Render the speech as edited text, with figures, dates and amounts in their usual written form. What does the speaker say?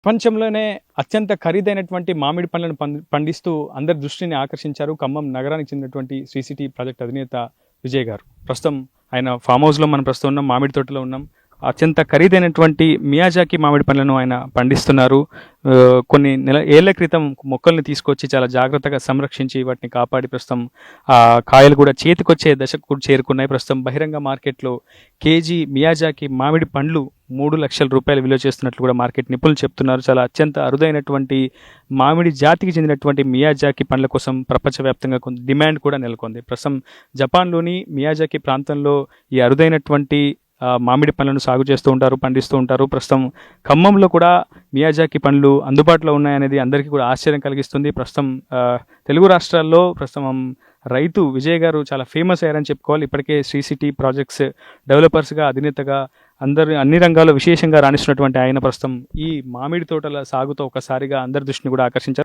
ప్రపంచంలోనే అత్యంత ఖరీదైనటువంటి మామిడి పండ్లను పండిస్తూ అందరి దృష్టిని ఆకర్షించారు ఖమ్మం నగరానికి చెందినటువంటి శ్రీ ప్రాజెక్ట్ అధినేత విజయ్ గారు. ప్రస్తుతం ఆయన ఫామ్ హౌస్లో మనం ప్రస్తుతం ఉన్నాం, మామిడి తోటలో ఉన్నాం. అత్యంత ఖరీదైనటువంటి మియాజాకి మామిడి పండ్లను ఆయన పండిస్తున్నారు. కొన్ని ఏళ్ల క్రితం మొక్కల్ని తీసుకొచ్చి చాలా జాగ్రత్తగా సంరక్షించి వాటిని కాపాడి ప్రస్తుతం ఆ కాయలు కూడా చేతికొచ్చే దశకు కూడా చేరుకున్నాయి. ప్రస్తుతం బహిరంగ మార్కెట్లో కేజీ మియాజాకి మామిడి పండ్లు 3 లక్షల రూపాయలు విలువ చేస్తున్నట్లు కూడా మార్కెట్ నిపుణులు చెప్తున్నారు. చాలా అత్యంత అరుదైనటువంటి మామిడి జాతికి చెందినటువంటి మియాజాకి పండ్ల కోసం ప్రపంచవ్యాప్తంగా కొంత డిమాండ్ కూడా నెలకొంది. ప్రస్తుతం జపాన్లోని మియాజాకి ప్రాంతంలో ఈ అరుదైనటువంటి మామిడి పండ్లను సాగు చేస్తూ ఉంటారు, పండిస్తూ ఉంటారు. ప్రస్తుతం ఖమ్మంలో కూడా మియాజాకి పండ్లు అందుబాటులో ఉన్నాయనేది అందరికీ కూడా ఆశ్చర్యం కలిగిస్తుంది. ప్రస్తుతం తెలుగు రాష్ట్రాల్లో ప్రస్తుతం రైతు విజయ్ గారు చాలా ఫేమస్ అయ్యారని చెప్పుకోవాలి. ఇప్పటికే శ్రీ ప్రాజెక్ట్స్ డెవలపర్స్గా అధినేతగా అన్ని రంగాల్లో విశేషంగా రాణిస్తున్నటువంటి ఆయన ప్రస్తుతం ఈ మామిడి తోటల సాగుతో ఒకసారిగా అందరి దృష్టిని కూడా ఆకర్షించారు.